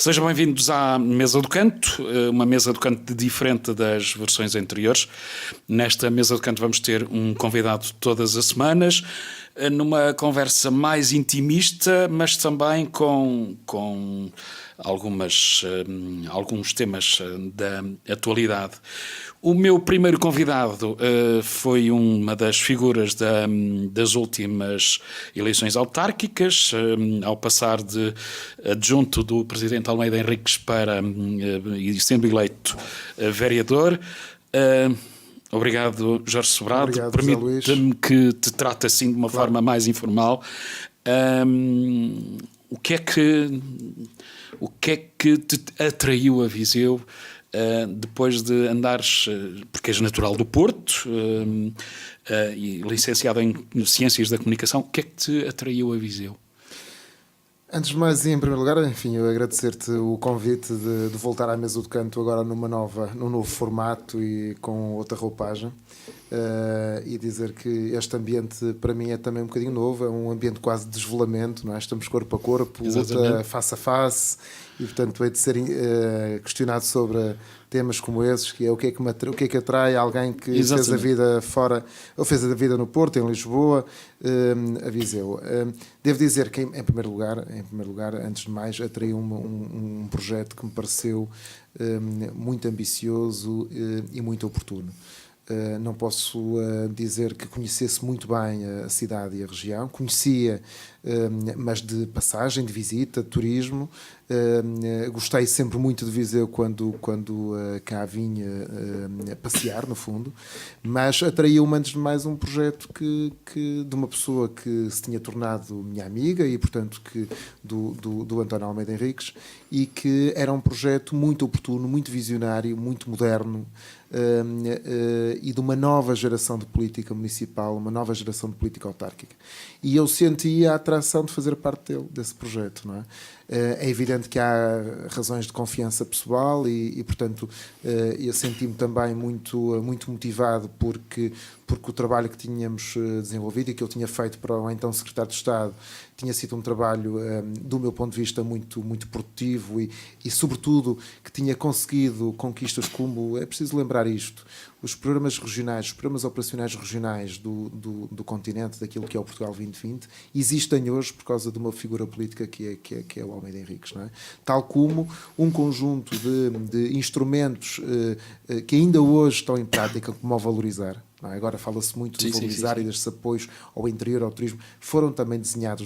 Sejam bem-vindos à Mesa do Canto, uma mesa do canto diferente das versões anteriores. Nesta Mesa do Canto vamos ter um convidado todas as semanas, numa conversa mais intimista, mas também com alguns temas da atualidade. O meu primeiro convidado foi uma das figuras das últimas eleições autárquicas, ao passar de adjunto do presidente Almeida Henriques para e sendo eleito vereador. Obrigado, Jorge Sobrado. Permita-me que te trate assim de uma forma mais informal. O que é que te atraiu a Viseu depois de andares, porque és natural do Porto e licenciado em Ciências da Comunicação, o que é que te atraiu a Viseu? Antes de mais, e em primeiro lugar, enfim, eu agradecer-te o convite de voltar à Mesa do Canto agora num novo formato e com outra roupagem. E dizer que este ambiente para mim é também um bocadinho novo, é um ambiente quase de desvelamento, não é? Estamos corpo a corpo, luta face a face, e portanto é de ser questionado sobre temas como esses, que é o que é que atrai alguém que fez a vida fora, ou fez a vida no Porto, em Lisboa, a Viseu. Devo dizer que em primeiro lugar, antes de mais, atraiu um projeto que me pareceu muito ambicioso e muito oportuno. Não posso dizer que conhecesse muito bem a cidade e a região. Conhecia, mas de passagem, de visita, de turismo. Gostei sempre muito de Viseu quando cá vinha passear, no fundo. Mas atraiu-me, antes de mais, um projeto de uma pessoa que se tinha tornado minha amiga e, portanto, do António Almeida Henriques, e que era um projeto muito oportuno, muito visionário, muito moderno, e de uma nova geração de política municipal, uma nova geração de política autárquica. E eu sentia a atração de fazer parte desse projeto, não é? É evidente que há razões de confiança pessoal e portanto, eu senti-me também muito motivado porque o trabalho que tínhamos desenvolvido e que eu tinha feito para o então Secretário de Estado tinha sido um trabalho, do meu ponto de vista, muito produtivo e sobretudo, que tinha conseguido conquistas como, é preciso lembrar isto, os programas regionais, os programas operacionais regionais do continente, daquilo que é o Portugal 2020, existem hoje por causa de uma figura política que é o Almeida Henriques, não é? Tal como um conjunto de instrumentos que ainda hoje estão em prática, como o Valorizar. Agora fala-se muito de valorizar e destes apoios ao interior, ao turismo, foram também desenhados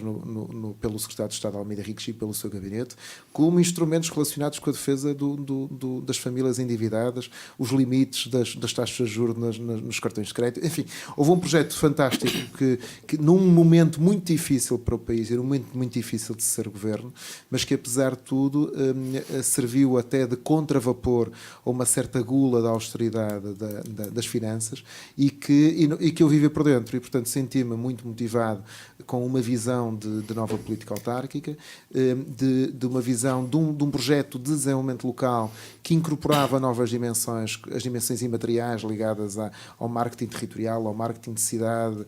pelo Secretário de Estado Almeida Henriques e pelo seu gabinete, como instrumentos relacionados com a defesa das famílias endividadas, os limites das taxas de juros nos cartões de crédito. Enfim, houve um projeto fantástico que num momento muito difícil para o país, era um momento muito difícil de ser governo, mas que apesar de tudo serviu até de contravapor a uma certa gula da austeridade das finanças e que eu vivi por dentro e, portanto, senti-me muito motivado com uma visão de nova política autárquica, de uma visão de um projeto de desenvolvimento local que incorporava novas dimensões, as dimensões imateriais ligadas ao marketing territorial, ao marketing de cidade,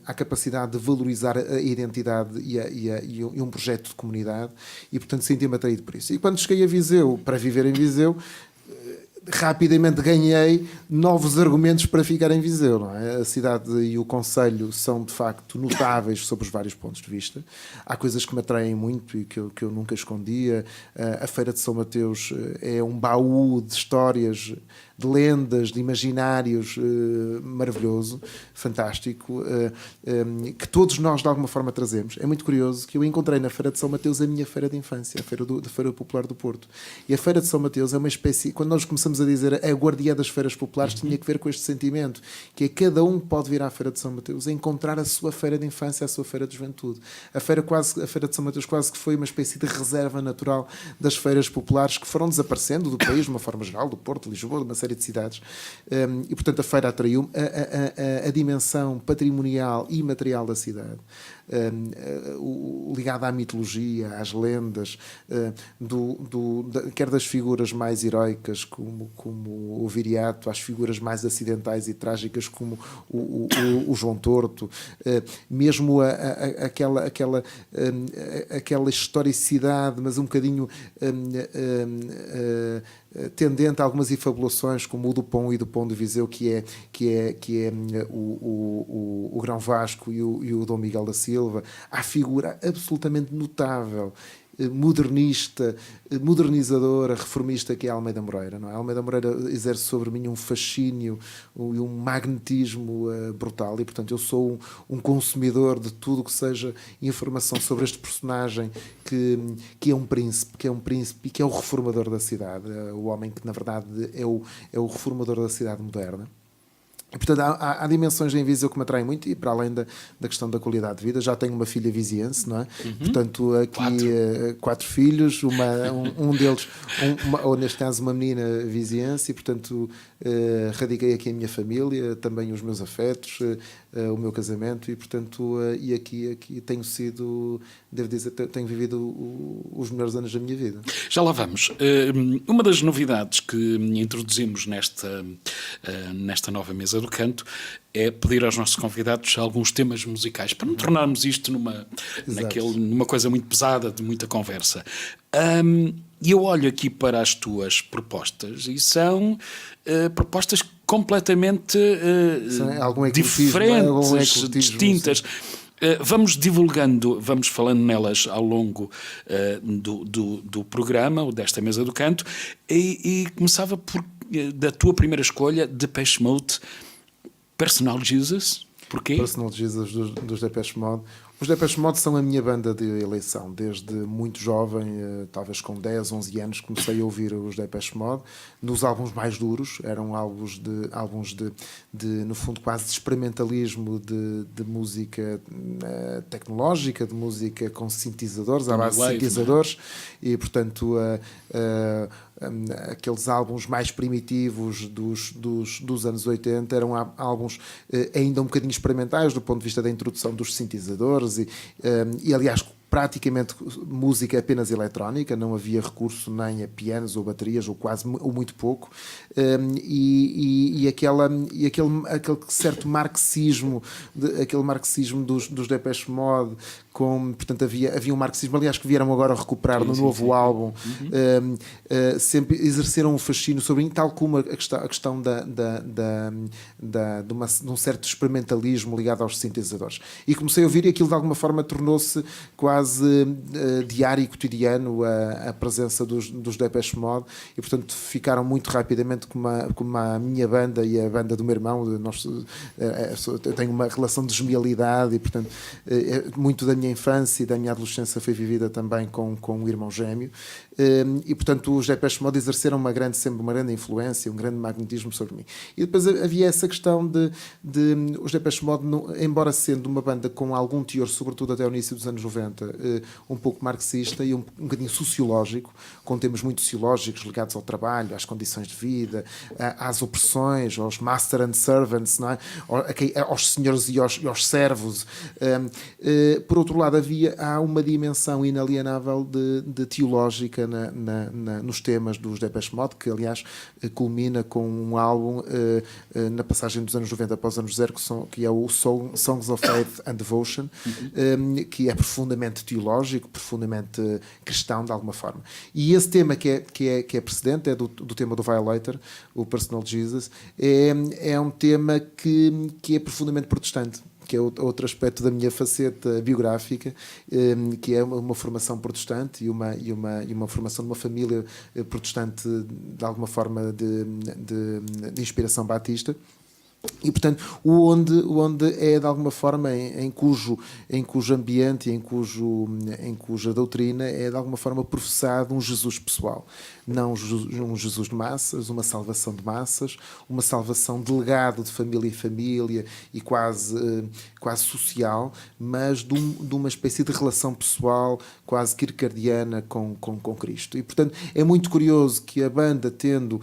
à capacidade de valorizar a identidade e um projeto de comunidade e, portanto, senti-me atraído por isso. E quando cheguei a Viseu, para viver em Viseu, rapidamente ganhei novos argumentos para ficar em Viseu, não é? A cidade e o concelho são de facto notáveis sob os vários pontos de vista. Há coisas que me atraem muito e que eu nunca escondia. A Feira de São Mateus é um baú de histórias, de lendas, de imaginários maravilhoso, fantástico, que todos nós de alguma forma trazemos. É muito curioso que eu encontrei na Feira de São Mateus a minha feira de infância, a Feira Popular do Porto. E a Feira de São Mateus é uma espécie, quando nós começamos a dizer a guardiã das feiras populares, tinha que ver com este sentimento, que é cada um pode vir à Feira de São Mateus a encontrar a sua feira de infância, a sua feira de juventude. A Feira de São Mateus quase que foi uma espécie de reserva natural das feiras populares que foram desaparecendo do país, de uma forma geral, do Porto, de Lisboa, de uma série série de cidades, e portanto a feira atraiu-me a dimensão patrimonial e material da cidade, ligada à mitologia, às lendas, quer das figuras mais heroicas como o Viriato, às figuras mais acidentais e trágicas como o João Torto, mesmo aquela historicidade, mas um bocadinho tendente a algumas efabulações, como o Dupont e Dupont de Viseu, que é o Grão Vasco e o Dom Miguel da Silva. Há figura absolutamente notável, modernista, modernizadora, reformista, que é a Almeida Moreira. Não é? A Almeida Moreira exerce sobre mim um fascínio e um magnetismo brutal, e portanto eu sou um consumidor de tudo que seja informação sobre este personagem que é um príncipe e que é o reformador da cidade, o homem que na verdade é o reformador da cidade moderna. E, portanto, há dimensões em Viseu que me atraem muito, e para além da questão da qualidade de vida, já tenho uma filha viziense, não é? Portanto, aqui 4 filhos, um deles, ou neste caso uma menina viziense, e portanto radiquei aqui a minha família, também os meus afetos, o meu casamento, e portanto e aqui tenho sido, devo dizer, tenho vivido os melhores anos da minha vida. Já lá vamos. Uma das novidades que introduzimos nesta nova mesa do canto é pedir aos nossos convidados alguns temas musicais, para não tornarmos isto numa coisa muito pesada, de muita conversa. E eu olho aqui para as tuas propostas e são propostas completamente diferentes, distintas. Vamos divulgando, vamos falando nelas ao longo do programa, ou desta mesa do canto, e começava da tua primeira escolha, Depeche Mode, Personal Jesus. Porquê? Personal Jesus dos Depeche Mode. Os Depeche Mode são a minha banda de eleição. Desde muito jovem, talvez com 10, 11 anos, comecei a ouvir os Depeche Mode. Nos álbuns mais duros, eram álbuns de no fundo, quase de experimentalismo de música tecnológica, de música com sintetizadores, à base de sintetizadores, e portanto aqueles álbuns mais primitivos dos anos 80 eram álbuns ainda um bocadinho experimentais do ponto de vista da introdução dos sintetizadores e aliás praticamente música apenas eletrónica, não havia recurso nem a pianos ou baterias, ou muito pouco, e aquele certo marxismo, aquele marxismo dos Depeche Mode, portanto havia um marxismo, aliás, que vieram agora recuperar no novo álbum, sempre exerceram um fascínio sobre, tal como a questão de um certo experimentalismo ligado aos sintetizadores. E comecei a ouvir, e aquilo de alguma forma tornou-se quase diário e cotidiano a presença dos Depeche Mode, e portanto ficaram muito rapidamente como a minha banda e a banda do meu irmão. Eu tenho uma relação de genialidade, e portanto muito da minha infância e da minha adolescência foi vivida também com um irmão gêmeo, e portanto os Depeche Mode exerceram sempre uma grande influência, um grande magnetismo sobre mim. E depois havia essa questão de os Depeche Mode, embora sendo uma banda com algum teor, sobretudo até ao início dos anos 90, um pouco marxista e um bocadinho sociológico, com temas muito sociológicos ligados ao trabalho, às condições de vida, às opressões, aos master and servants, não é? Aos senhores e aos servos. Por outro lado, há uma dimensão inalienável de teológica nos temas dos Depeche Mode, que aliás culmina com um álbum na passagem dos anos 90 para os anos 0, que é o Songs of Faith and Devotion, que é profundamente teológico, profundamente cristão de alguma forma. E esse tema que é precedente é do tema do Violator, o Personal Jesus, é um tema que é profundamente protestante, que é outro aspecto da minha faceta biográfica, que é uma formação protestante e uma formação de uma família protestante de alguma forma de inspiração batista. E, portanto, onde é de alguma forma em cujo ambiente, em cuja doutrina é de alguma forma professado um Jesus pessoal. Não um Jesus de massas, uma salvação de massas, uma salvação de legado de família em família e quase social, mas de uma espécie de relação pessoal quase kierkegaardiana com Cristo. E, portanto, é muito curioso que a banda tendo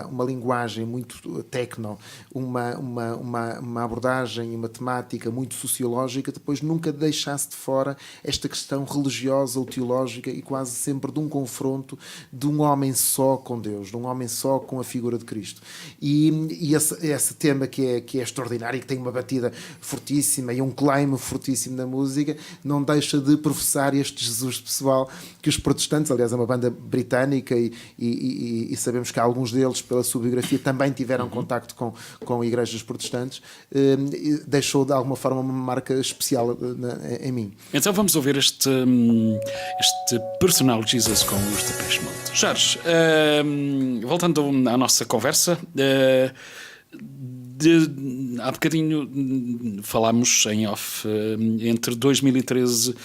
uma linguagem muito techno, uma abordagem e uma temática muito sociológica, depois nunca deixasse de fora esta questão religiosa ou teológica e quase sempre de um confronto de um homem só com Deus, de um homem só com a figura de Cristo. E esse tema que é extraordinário e que tem uma batida fortíssima e um claim fortíssimo na música, não deixa de professar este Jesus pessoal que os protestantes, aliás é uma banda britânica e sabemos que alguns deles, pela sua biografia, também tiveram contacto com igrejas protestantes, deixou de alguma forma uma marca especial em mim. Então vamos ouvir este Personal Jesus com os Depeche Mode. Jorge, voltando à nossa conversa, há bocadinho falámos em off, entre 2013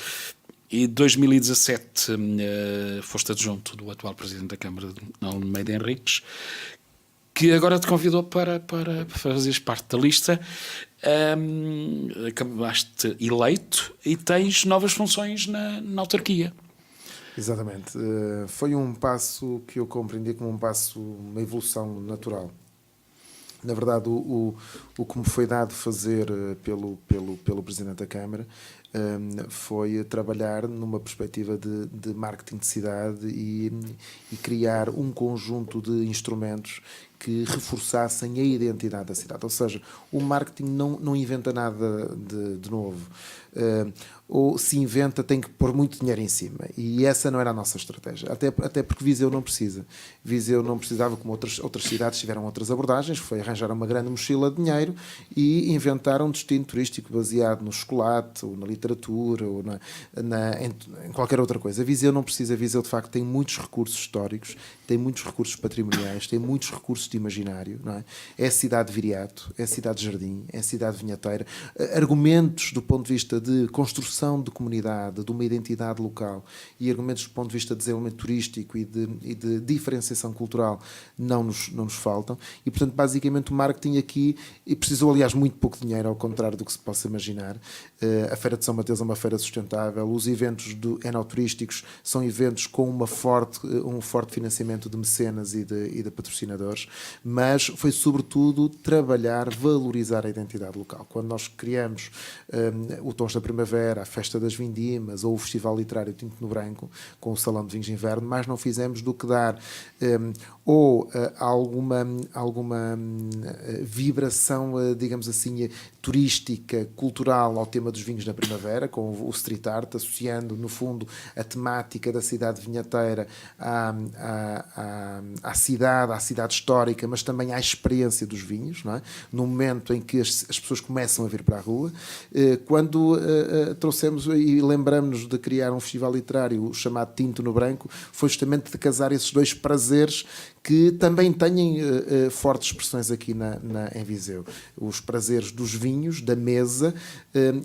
e 2017 foste adjunto do atual Presidente da Câmara, Almeida Henriques, que agora te convidou para fazeres parte da lista. Acabaste eleito e tens novas funções na autarquia. Exatamente. Foi um passo que eu compreendi como uma evolução natural. Na verdade, o que me foi dado fazer pelo Presidente da Câmara foi trabalhar numa perspectiva de marketing de cidade e criar um conjunto de instrumentos que reforçassem a identidade da cidade. Ou seja, o marketing não inventa nada de novo. Ou se inventa, tem que pôr muito dinheiro em cima. E essa não era a nossa estratégia. Até porque Viseu não precisa. Viseu não precisava, como outras cidades tiveram outras abordagens, foi arranjar uma grande mochila de dinheiro e inventar um destino turístico baseado no chocolate, ou na literatura, ou em qualquer outra coisa. Viseu não precisa. Viseu, de facto, tem muitos recursos históricos, tem muitos recursos patrimoniais, tem muitos recursos de imaginário. Não é? É a cidade de Viriato, é a cidade de Jardim, é a cidade de vinheteira. Argumentos do ponto de vista de construção de comunidade, de uma identidade local e argumentos do ponto de vista de desenvolvimento turístico e de diferenciação cultural não nos faltam. E, portanto, basicamente o marketing aqui precisou, aliás, muito pouco dinheiro, ao contrário do que se possa imaginar. A Feira de São Mateus é uma feira sustentável, os eventos enoturísticos são eventos com um forte financiamento de mecenas e de patrocinadores, mas foi sobretudo trabalhar, valorizar a identidade local. Quando nós criamos o Tons da Primavera, a Festa das Vindimas ou o Festival Literário Tinto no Branco, com o Salão de Vinhos de Inverno, mais não fizemos do que dar alguma vibração, digamos assim, turística, cultural ao tema dos vinhos na primavera, com o street art, associando, no fundo, a temática da cidade vinheteira à cidade histórica, mas também à experiência dos vinhos, não é? No momento em que as pessoas começam a vir para a rua. Quando trouxemos e lembramos-nos de criar um festival literário chamado Tinto no Branco, foi justamente de casar esses dois prazeres que também têm fortes expressões aqui em Viseu. Os prazeres dos vinhos, da mesa,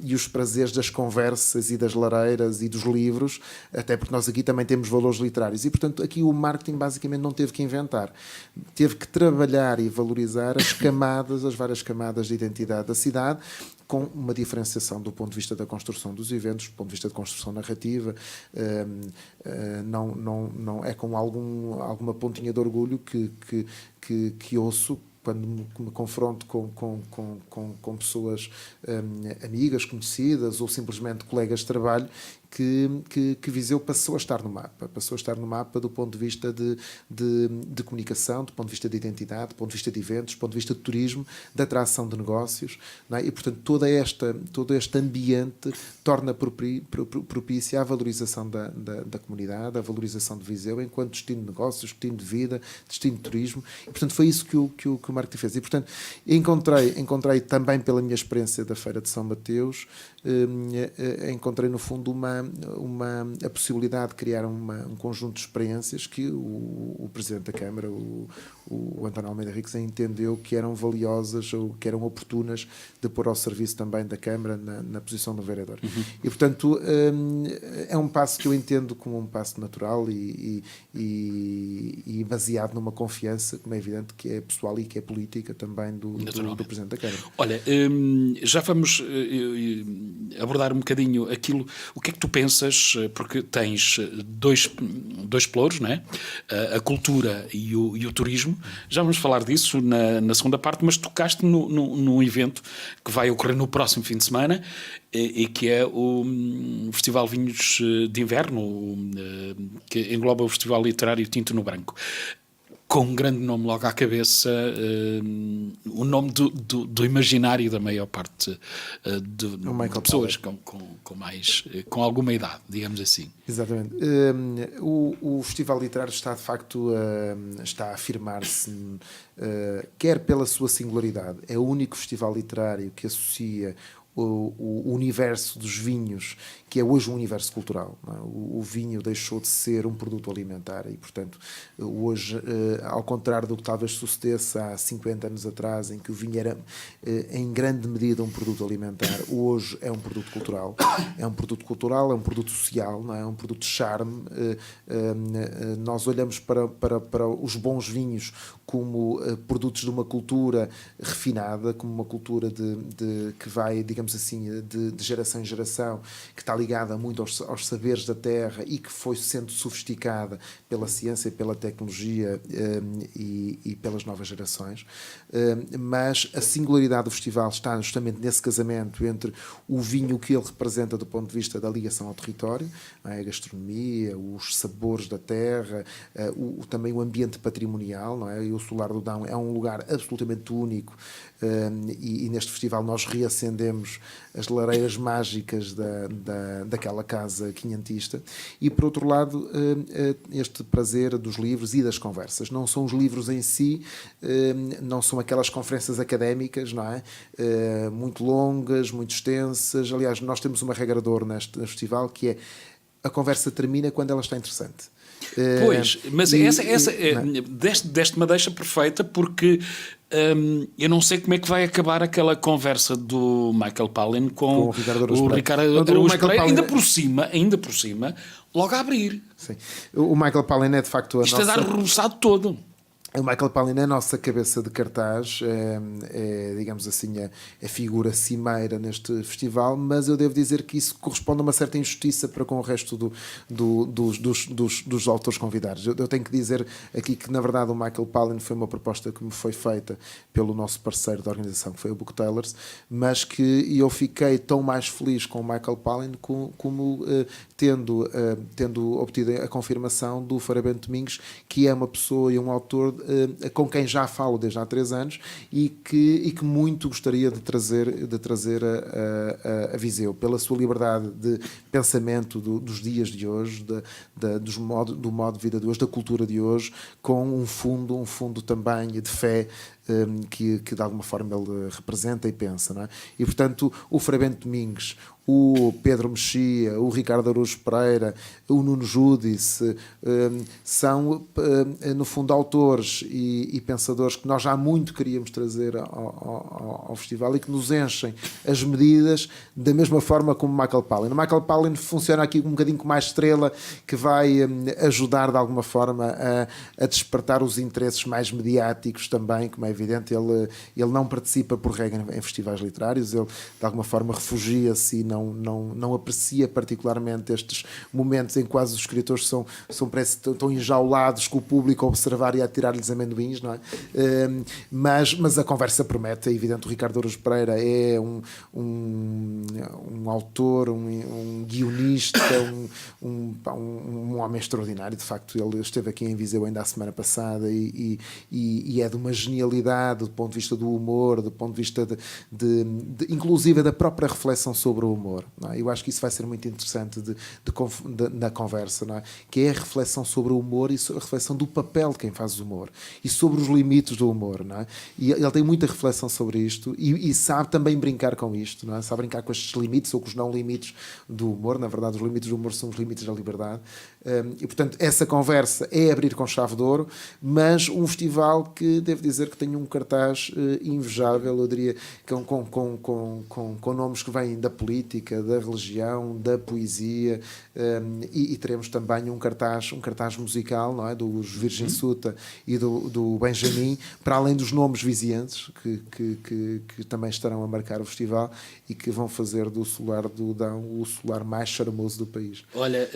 e os prazeres das conversas e das lareiras e dos livros, até porque nós aqui também temos valores literários. E, portanto, aqui o marketing basicamente não teve que inventar. Teve que trabalhar e valorizar as várias camadas de identidade da cidade, com uma diferenciação do ponto de vista da construção dos eventos, do ponto de vista de construção narrativa, não é com alguma pontinha de orgulho que ouço quando me confronto com pessoas amigas, conhecidas ou simplesmente colegas de trabalho, que Viseu passou a estar no mapa do ponto de vista de comunicação, do ponto de vista de identidade, do ponto de vista de eventos, do ponto de vista de turismo, de atração de negócios, não é? E, portanto, todo este ambiente torna propícia à valorização da comunidade, à valorização de Viseu enquanto destino de negócios, destino de vida, destino de turismo, e, portanto, foi isso que o marketing fez. E, portanto, encontrei também pela minha experiência da Feira de São Mateus, encontrei no fundo a possibilidade de criar um conjunto de experiências que o Presidente da Câmara, o o António Almeida Ricos entendeu que eram valiosas ou que eram oportunas de pôr ao serviço também da Câmara na posição do vereador. E, portanto, é um passo que eu entendo como um passo natural e baseado numa confiança, como é evidente, que é pessoal e que é política também do Presidente da Câmara. Olha, já vamos abordar um bocadinho aquilo, o que é que tu pensas, porque tens dois pelouros, não é? A cultura e o turismo. Já vamos falar disso na segunda parte, mas tocaste num evento que vai ocorrer no próximo fim de semana e que é o Festival Vinhos de Inverno, que engloba o Festival Literário Tinto no Branco. Com um grande nome logo à cabeça, o nome do imaginário da maior parte de pessoas com alguma idade, digamos assim. Exatamente. O Festival Literário está, de facto, está a afirmar-se, quer pela sua singularidade, é o único festival literário que associa o universo dos vinhos, que é hoje um universo cultural. Não é? O vinho deixou de ser um produto alimentar e, portanto, hoje, ao contrário do que talvez sucedesse há 50 anos atrás, em que o vinho era, em grande medida, um produto alimentar, hoje é um produto cultural. É um produto cultural, é um produto social, não é? É um produto de charme. Nós olhamos para os bons vinhos como produtos de uma cultura refinada, como uma cultura que vai, digamos assim, de geração em geração, que está ligada muito aos saberes da terra e que foi sendo sofisticada pela ciência, pela tecnologia e pelas novas gerações. Mas a singularidade do festival está justamente nesse casamento entre o vinho que ele representa do ponto de vista da ligação ao território, a gastronomia, os sabores da terra, também o ambiente patrimonial, não é? E o Solar do Dão é um lugar absolutamente único e neste festival nós reacendemos as lareiras mágicas daquela casa quinhentista. E, por outro lado, este prazer dos livros e das conversas. Não são os livros em si, não são aquelas conferências académicas, não é? Muito longas, muito extensas. Aliás, nós temos uma regra de ouro neste festival, que é a conversa termina quando ela está interessante. Pois, mas deste uma deixa perfeita, porque eu não sei como é que vai acabar aquela conversa do Michael Palin com o Ricardo Araújo Pereira, ainda por cima, logo a abrir. Sim. O Michael Palin é de facto Isto é dar rebuçado todo. O Michael Palin é a nossa cabeça de cartaz, digamos assim, a figura cimeira neste festival, mas eu devo dizer que isso corresponde a uma certa injustiça para com o resto dos autores convidados. Eu tenho que dizer aqui que, na verdade, o Michael Palin foi uma proposta que me foi feita pelo nosso parceiro da organização, que foi o Booktellers, mas que eu fiquei tão mais feliz com o Michael Palin como tendo obtido a confirmação do Feira Bento Domingos, que é uma pessoa e um autor com quem já falo desde há 3 anos e que muito gostaria de trazer a Viseu, pela sua liberdade de pensamento dos dias de hoje, do modo de vida de hoje, da cultura de hoje, com um fundo também de fé que de alguma forma ele representa e pensa, não é? E, portanto, o Frei Bento Domingos, o Pedro Mexia, o Ricardo Araújo Pereira, o Nuno Júdice, são, no fundo, autores e pensadores que nós já muito queríamos trazer ao festival e que nos enchem as medidas da mesma forma como Michael Palin. O Michael Palin funciona aqui um bocadinho como mais estrela, que vai ajudar de alguma forma a despertar os interesses mais mediáticos também, como é evidente. Ele não participa por regra em festivais literários, ele de alguma forma refugia-se e não aprecia particularmente estes momentos em que quase os escritores estão enjaulados com o público a observar e a tirar-lhes amendoins, não é? Mas a conversa promete. É evidente, o Ricardo Araújo Pereira é um autor, um guionista, um homem extraordinário. De facto, ele esteve aqui em Viseu ainda a semana passada e é de uma genialidade do ponto de vista do humor, do ponto de vista inclusive da própria reflexão sobre o humor. Não é? Eu acho que isso vai ser muito interessante na conversa, não é? Que é a reflexão sobre o humor e a reflexão do papel de quem faz o humor e sobre os limites do humor, não é? E ele tem muita reflexão sobre isto e sabe também brincar com isto, não é? Sabe brincar com estes limites ou com os não limites do humor. Na verdade, lado, os limites do humor são os limites da liberdade. E, portanto, essa conversa é abrir com chave de ouro, mas um festival que, devo dizer, que tem um cartaz invejável, eu diria, com nomes que vêm da política, da religião, da poesia, e teremos também um cartaz musical, não é? Dos Virgem Suta e do Benjamin, para além dos nomes vizienses, que também estarão a marcar o festival e que vão fazer do Solar do Dão o solar mais charmoso do país. Olha,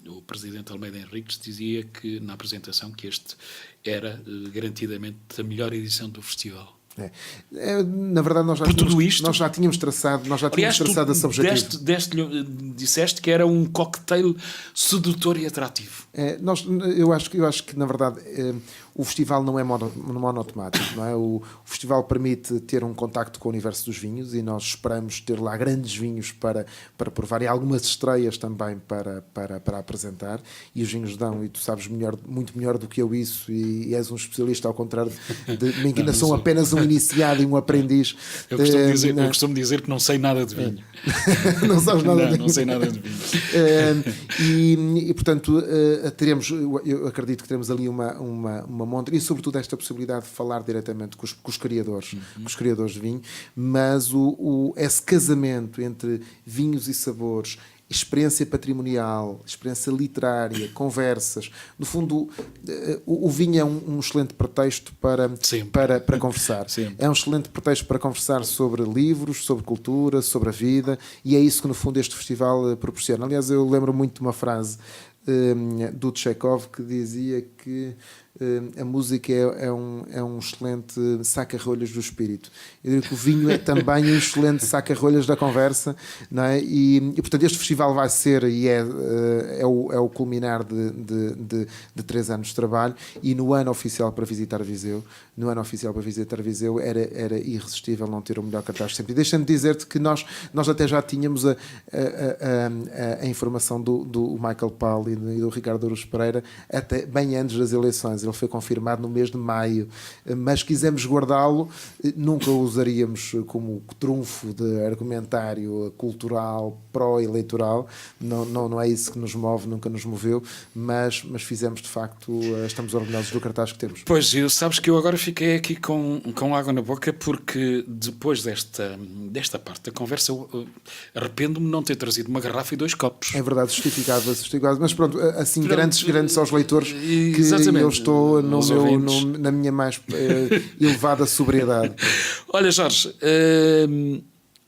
o presidente Almeida Henriques dizia que na apresentação que este era garantidamente a melhor edição do festival. Na verdade, nós já tínhamos traçado esse objetivo. Disseste que era um cocktail sedutor e atrativo. Eu acho que na verdade, o festival não é monotemático, não é? O festival permite ter um contacto com o universo dos vinhos e nós esperamos ter lá grandes vinhos para provar e algumas estreias também para apresentar. E os vinhos dão, e tu sabes muito melhor do que eu isso, e és um especialista, ao contrário de mim, que ainda sou apenas um iniciado e um aprendiz. Eu costumo dizer que não sei nada de vinho. Não sabes nada de vinho. Não sei nada de vinho. E portanto, eu acredito que teremos ali uma montra, e sobretudo esta possibilidade de falar diretamente com os criadores, com os criadores de vinho, mas esse casamento entre vinhos e sabores, experiência patrimonial, experiência literária, conversas. No fundo, o vinho é um excelente pretexto para conversar. Sempre. É um excelente pretexto para conversar sobre livros, sobre cultura, sobre a vida, e é isso que, no fundo, este festival proporciona. Aliás, eu lembro muito de uma frase do Chekhov que dizia que a música é um excelente saca-rolhas do espírito. Eu digo que o vinho é também um excelente saca-rolhas da conversa, não é? E portanto este festival vai ser e é o culminar de 3 anos de trabalho, e no ano oficial para visitar Viseu era irresistível não ter o melhor cartaz sempre. E deixa-me dizer-te que nós até já tínhamos a informação do Michael Paul e do Ricardo Aruz Pereira até bem antes das eleições. Ele foi confirmado no mês de maio, mas quisemos guardá-lo, nunca o usaríamos como trunfo de argumentário cultural pró-eleitoral, não é isso que nos move, nunca nos moveu, mas fizemos de facto, estamos orgulhosos do cartaz que temos. Pois, sabes que eu agora fiquei aqui com água na boca, porque depois desta parte da conversa eu arrependo-me de não ter trazido uma garrafa e 2 copos. É verdade, justificado, mas pronto, assim, grandes aos leitores, que exatamente. Eu estou na minha mais elevada sobriedade. Olha, Jorge,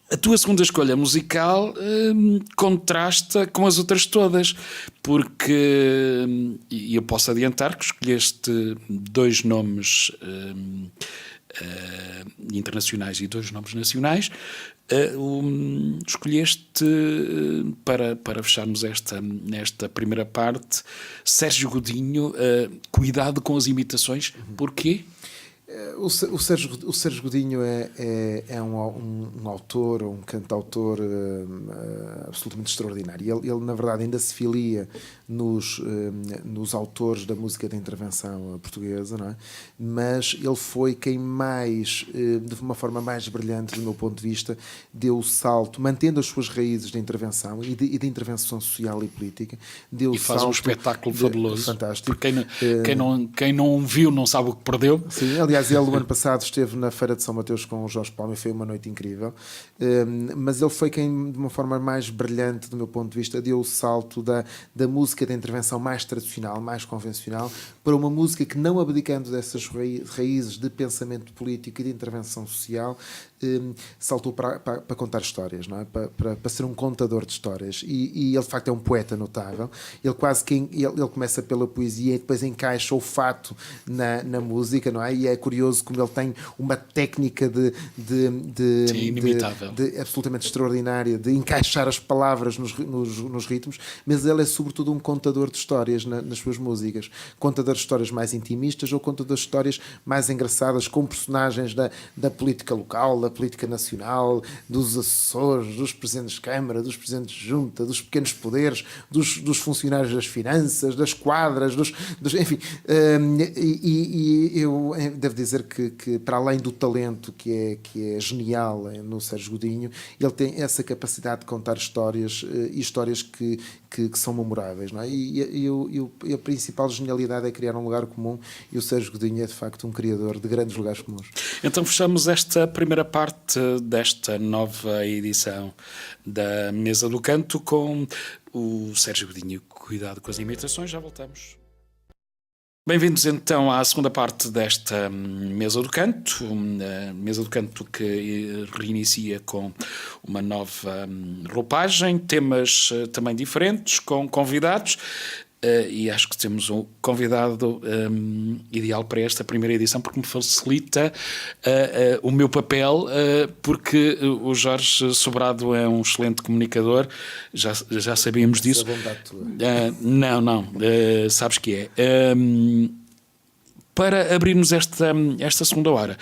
a tua segunda escolha musical contrasta com as outras todas, porque e eu posso adiantar que escolheste 2 nomes internacionais e 2 nomes nacionais. Escolheste para fecharmos esta primeira parte Sérgio Godinho, cuidado com as imitações. Porquê? O Sérgio Godinho é um autor, um cantautor absolutamente extraordinário. Ele, na verdade, ainda se filia nos autores da música de intervenção portuguesa, não é? Mas ele foi quem mais, de uma forma mais brilhante, do meu ponto de vista, deu o salto, mantendo as suas raízes de intervenção e de intervenção social e política. Deu e faz um espetáculo fabuloso. Fantástico. Quem não viu não sabe o que perdeu. Sim, aliás, ele o ano passado esteve na Feira de São Mateus com o Jorge Palma e foi uma noite incrível, mas ele foi quem, de uma forma mais brilhante, do meu ponto de vista, deu o salto da música de intervenção mais tradicional, mais convencional, para uma música que, não abdicando dessas raízes de pensamento político e de intervenção social, saltou para contar histórias, não é? Para ser um contador de histórias, e ele de facto é um poeta notável. Ele começa pela poesia e depois encaixa o fato na música, não é? E é curioso como ele tem uma técnica absolutamente extraordinária de encaixar as palavras nos ritmos, mas ele é sobretudo um contador de histórias nas suas músicas, contador de histórias mais intimistas ou contador de histórias mais engraçadas, com personagens da política local, da política nacional, dos assessores, dos presidentes de Câmara, dos presidentes de Junta, dos pequenos poderes, dos funcionários das finanças, das quadras, enfim. E eu devo dizer que para além do talento que é genial no Sérgio Godinho, ele tem essa capacidade de contar histórias e histórias que são memoráveis, não é? E a principal genialidade é criar um lugar comum, e o Sérgio Godinho é de facto um criador de grandes lugares comuns. Então fechamos esta primeira parte desta nova edição da Mesa do Canto com o Sérgio Godinho. Cuidado com as imitações, já voltamos. Bem-vindos então à segunda parte desta Mesa do Canto, a Mesa do Canto que reinicia com uma nova roupagem, temas também diferentes, com convidados, e acho que temos um convidado ideal para esta primeira edição, porque me facilita o meu papel, porque o Jorge Sobrado é um excelente comunicador, já sabíamos disso. Isso é bondade tua. Não, sabes que é. Para abrirmos esta segunda hora,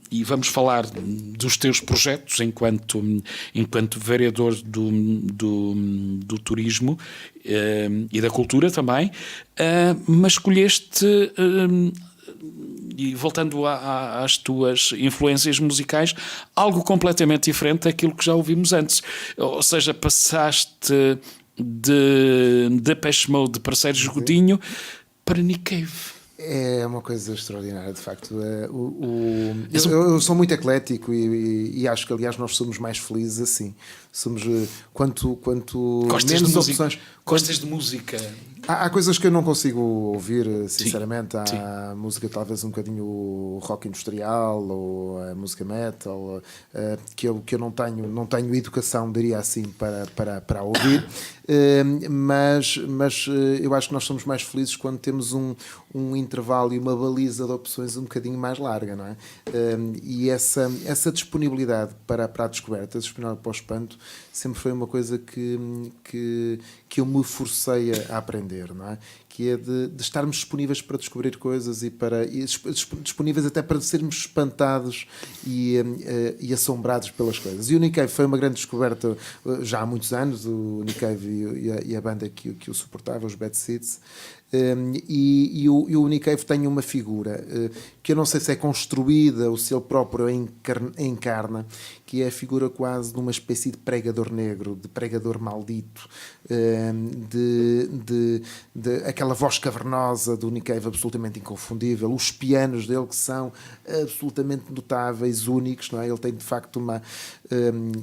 e vamos falar dos teus projetos enquanto vereador do turismo e da cultura também, mas escolheste, e voltando às tuas influências musicais, algo completamente diferente daquilo que já ouvimos antes. Ou seja, passaste de Depeche Mode para Sérgio Godinho para Nick Cave. É uma coisa extraordinária, de facto. Eu sou muito eclético e acho que, aliás, nós somos mais felizes assim. Somos quanto menos opções. Gostas de música? Há coisas que eu não consigo ouvir, sinceramente. Sim. Há música talvez um bocadinho rock industrial ou a música metal, que eu não tenho educação, diria assim, para ouvir. Mas eu acho que nós somos mais felizes quando temos um intervalo e uma baliza de opções um bocadinho mais larga, não é? E essa disponibilidade para a descoberta, disponibilidade para o espanto, sempre foi uma coisa que eu me forcei a aprender, não é? Que é de estarmos disponíveis para descobrir coisas e disponíveis até para sermos espantados e assombrados pelas coisas. E o Nick Cave foi uma grande descoberta já há muitos anos, o Nick Cave e a banda que o suportava, os Bad Seeds. E o Nick Cave tem uma figura que eu não sei se é construída ou se ele próprio encarna, que é a figura quase de uma espécie de pregador negro, de pregador maldito, de aquela voz cavernosa do Nick Cave absolutamente inconfundível, os pianos dele que são absolutamente notáveis, únicos, não é? Ele tem de facto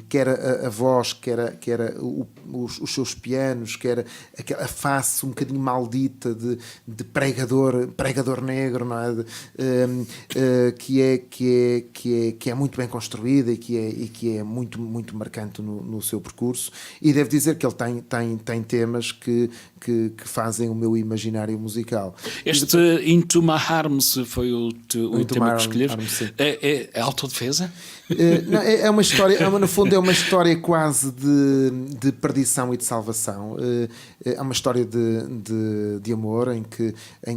quer a voz, quer os seus pianos, quer a face um bocadinho maldita de pregador negro, não é? Que é muito bem construída e que é muito, muito marcante no seu percurso, e devo dizer que ele tem temas que fazem o meu imaginário musical. Este Into My Arms foi o tema que escolheste. É autodefesa? Não, é uma história, no fundo é uma história quase de perdição e de salvação. É uma história de amor em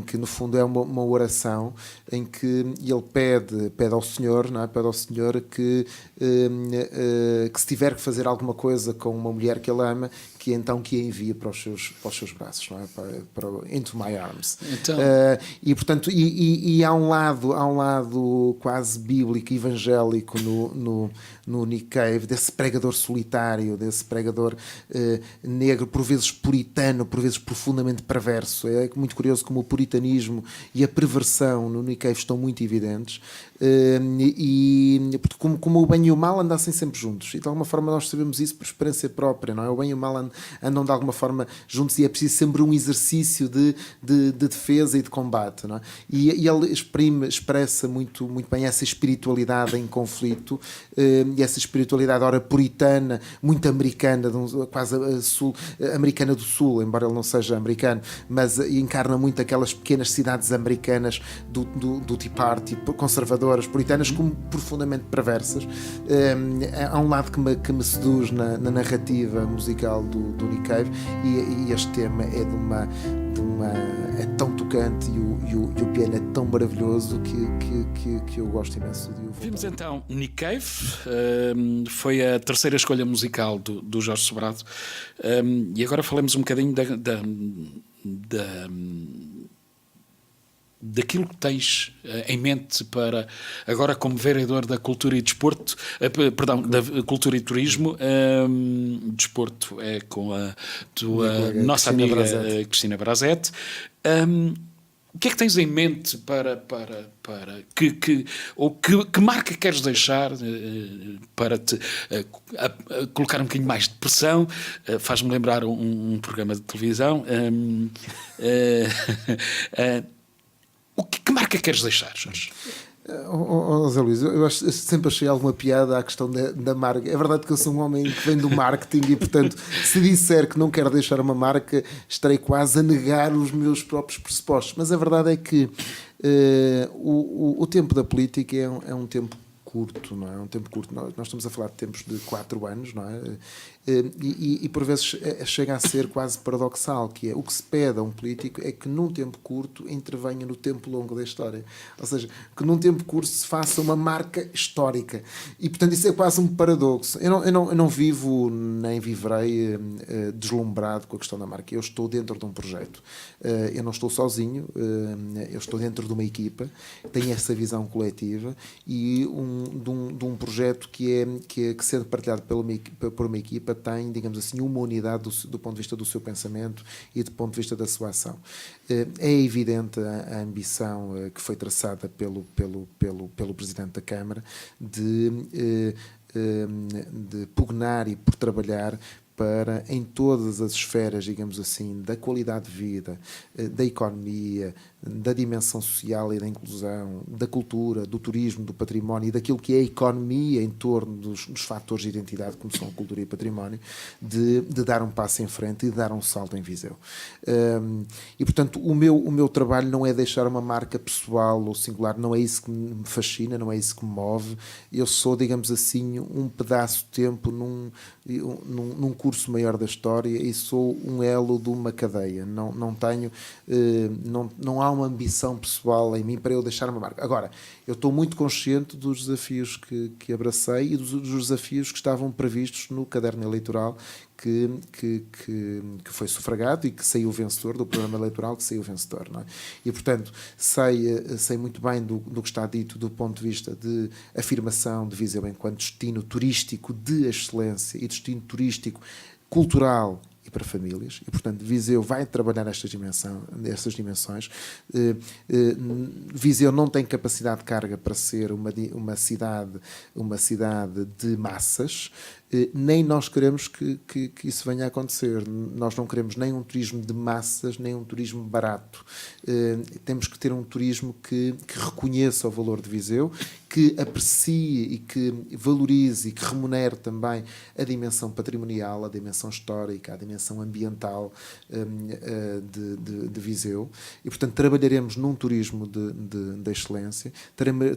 que no fundo é uma oração em que ele pede ao Senhor, não é? Pede ao Senhor que se tiver que fazer alguma coisa com uma mulher que ele ama, que então que a envia para os seus braços, não é? Para Into My Arms. Então... E portanto há um lado quase bíblico, evangélico no Nick Cave, desse pregador solitário, desse pregador negro, por vezes puritano, por vezes profundamente perverso. É muito curioso como o puritanismo e a perversão no Nick Cave estão muito evidentes, como o bem e o mal andassem sempre juntos, e de alguma forma nós sabemos isso por experiência própria, não é? O bem e o mal andam de alguma forma juntos, e é preciso sempre um exercício de defesa e de combate, não é? E ele expressa muito, muito bem essa espiritualidade em conflito, e essa espiritualidade ora puritana, muito americana, quase americana do Sul, embora ele não seja americano, mas encarna muito aquelas pequenas cidades americanas do Tea Party, conservadoras, puritanas, como profundamente perversas. Há um lado que me seduz na narrativa musical do Nick Cave, e este tema é de é tão tocante e o piano é tão maravilhoso que eu gosto imenso de o voltar. Vimos então Nick Cave, foi a terceira escolha musical do Jorge Sobrado, e agora falemos um bocadinho daquilo que tens em mente para agora como vereador da cultura e desporto, da cultura e turismo. Desporto é com a tua nossa amiga Cristina Brazete. O que é que tens em mente para que marca queres deixar para te colocar um bocadinho mais de pressão? Faz-me lembrar um programa de televisão. Que marca queres deixar, Jorge? Zé Luís, eu sempre achei alguma piada à questão da marca. É verdade que eu sou um homem que vem do marketing e, portanto, se disser que não quero deixar uma marca, estarei quase a negar os meus próprios pressupostos. Mas a verdade é que o tempo da política é um tempo curto, não é? É um tempo curto. Nós estamos a falar de tempos de 4 anos, não é? E por vezes chega a ser quase paradoxal, que é o que se pede a um político é que num tempo curto intervenha no tempo longo da história. Ou seja, que num tempo curto se faça uma marca histórica. E portanto isso é quase um paradoxo. Eu não vivo nem viverei deslumbrado com a questão da marca. Eu estou dentro de um projeto. Eu não estou sozinho, eu estou dentro de uma equipa, tenho essa visão coletiva e de um projeto que sendo partilhado por uma equipa tem, digamos assim, uma unidade do ponto de vista do seu pensamento e do ponto de vista da sua ação. É evidente a ambição que foi traçada pelo Presidente da Câmara de pugnar e por trabalhar para, em todas as esferas, digamos assim, da qualidade de vida, da economia, da dimensão social e da inclusão, da cultura, do turismo, do património e daquilo que é a economia em torno dos fatores de identidade, como são a cultura e o património, de dar um passo em frente e de dar um salto em Viseu. E, portanto, o meu trabalho não é deixar uma marca pessoal ou singular, não é isso que me fascina, não é isso que me move. Eu sou, digamos assim, um pedaço de tempo num curso maior da história e sou um elo de uma cadeia. Não há uma ambição pessoal em mim para eu deixar uma marca. Agora, eu estou muito consciente dos desafios que abracei e dos desafios que estavam previstos no caderno eleitoral que foi sufragado e que saiu vencedor, do programa eleitoral que saiu vencedor, não é? E, portanto, sei muito bem do que está dito do ponto de vista de afirmação de Viseu enquanto destino turístico de excelência e destino turístico cultural e para famílias, e portanto Viseu vai trabalhar estas dimensões. Viseu não tem capacidade de carga para ser uma cidade de massas, nem nós queremos que isso venha a acontecer. Nós não queremos nem um turismo de massas, nem um turismo barato. Temos que ter um turismo que reconheça o valor de Viseu, que aprecie e que valorize e que remunere também a dimensão patrimonial, a dimensão histórica, a dimensão ambiental de Viseu. E, portanto, trabalharemos num turismo de excelência,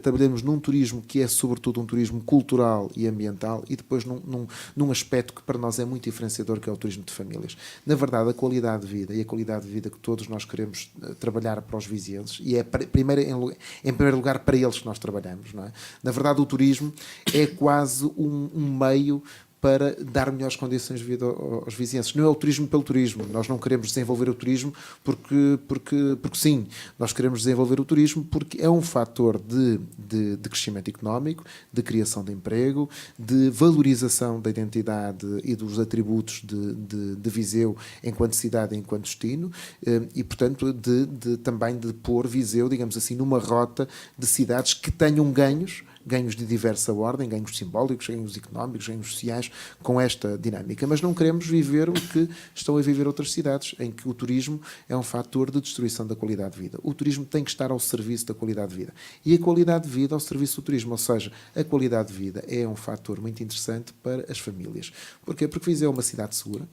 trabalharemos num turismo que é, sobretudo, um turismo cultural e ambiental e depois num aspecto que para nós é muito diferenciador, que é o turismo de famílias. Na verdade, a qualidade de vida e a qualidade de vida que todos nós queremos trabalhar para os vizienses, e é em primeiro lugar para eles que nós trabalhamos, não é? Na verdade, o turismo é quase um meio para dar melhores condições de vida aos vizinhenses. Não é o turismo pelo turismo. Nós não queremos desenvolver o turismo porque sim. Nós queremos desenvolver o turismo porque é um fator de crescimento económico, de criação de emprego, de valorização da identidade e dos atributos de Viseu enquanto cidade e enquanto destino e, portanto, também de pôr Viseu, digamos assim, numa rota de cidades que tenham ganhos de diversa ordem, ganhos simbólicos, ganhos económicos, ganhos sociais, com esta dinâmica. Mas não queremos viver o que estão a viver outras cidades, em que o turismo é um fator de destruição da qualidade de vida. O turismo tem que estar ao serviço da qualidade de vida. E a qualidade de vida ao serviço do turismo, ou seja, a qualidade de vida é um fator muito interessante para as famílias. Porquê? Porque Viseu é uma cidade segura.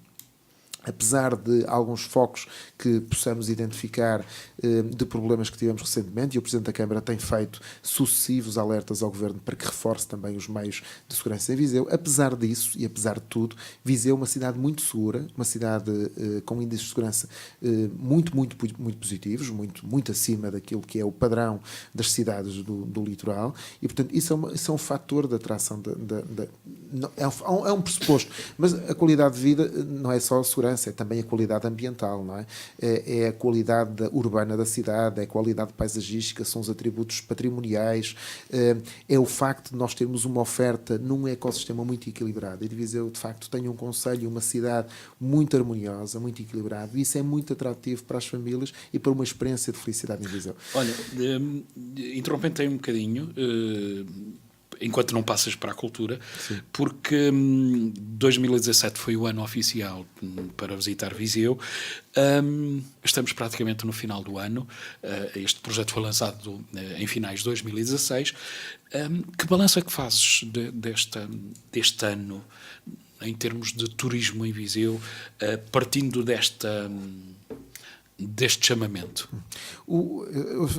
apesar de alguns focos que possamos identificar de problemas que tivemos recentemente, e o Presidente da Câmara tem feito sucessivos alertas ao Governo para que reforce também os meios de segurança em Viseu. Apesar disso, e apesar de tudo, Viseu é uma cidade muito segura, uma cidade com índices de segurança muito positivos, muito acima daquilo que é o padrão das cidades do litoral, e portanto isso é um fator de atração, é um pressuposto, mas a qualidade de vida não é só a segurança, é também a qualidade ambiental, não é? É a qualidade urbana da cidade, é a qualidade paisagística, são os atributos patrimoniais, é o facto de nós termos uma oferta num ecossistema muito equilibrado. E Viseu, de facto, tem um concelho e uma cidade muito harmoniosa, muito equilibrada, e isso é muito atrativo para as famílias e para uma experiência de felicidade em Viseu. Olha, interrompendo-te um bocadinho, enquanto não passas para a cultura, sim, porque 2017 foi o ano oficial para visitar Viseu. Estamos praticamente no final do ano. Este projeto foi lançado em finais de 2016. Que balanço é que fazes deste ano em termos de turismo em Viseu, partindo deste chamamento?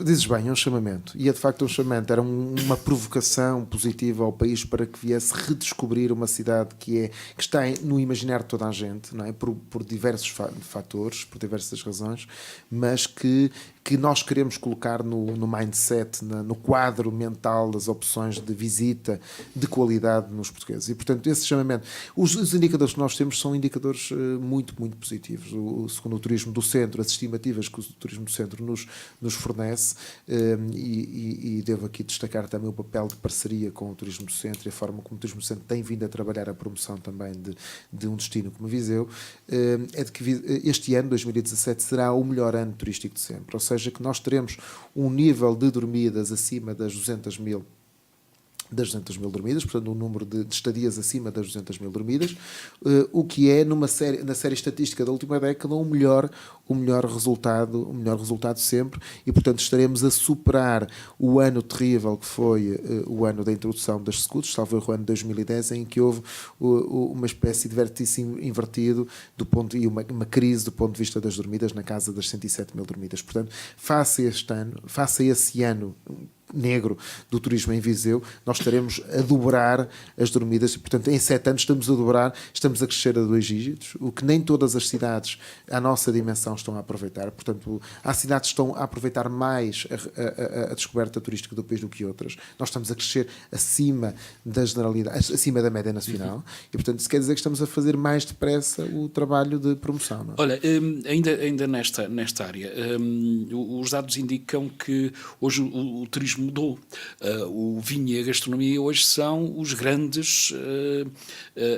Dizes bem, é um chamamento, e é de facto um chamamento, era uma provocação positiva ao país para que viesse redescobrir uma cidade que está no imaginário de toda a gente, não é? Por diversos fatores, por diversas razões, mas que nós queremos colocar no mindset, no quadro mental das opções de visita de qualidade nos portugueses. E, portanto, esse chamamento, os indicadores que nós temos são indicadores muito positivos. Segundo o Turismo do Centro, as estimativas que o Turismo do Centro nos fornece, e devo aqui destacar também o papel de parceria com o Turismo do Centro e a forma como o Turismo do Centro tem vindo a trabalhar a promoção também de um destino como Viseu, é de que este ano, 2017, será o melhor ano turístico de sempre. Ou seja, que nós teremos um nível de dormidas acima das 200 mil dormidas, portanto um número de estadias acima das 200 mil dormidas, o que é na série estatística da última década o melhor resultado sempre, e portanto estaremos a superar o ano terrível que foi o ano da introdução das scooters, salvo o ano de 2010, em que houve uma espécie de vértice invertido e uma crise do ponto de vista das dormidas na casa das 107 mil dormidas. Portanto, face a esse ano negro do turismo em Viseu, nós estaremos a dobrar as dormidas, e, portanto, em 7 anos estamos a crescer a 2 dígitos, o que nem todas as cidades à nossa dimensão estão a aproveitar. Portanto, há cidades que estão a aproveitar mais a descoberta turística do país do que outras. Nós estamos a crescer acima da generalidade, acima da média nacional, e, portanto, isso quer dizer que estamos a fazer mais depressa o trabalho de promoção. Não é? Olha, ainda nesta área, os dados indicam que hoje o turismo mudou. O vinho e a gastronomia hoje são os grandes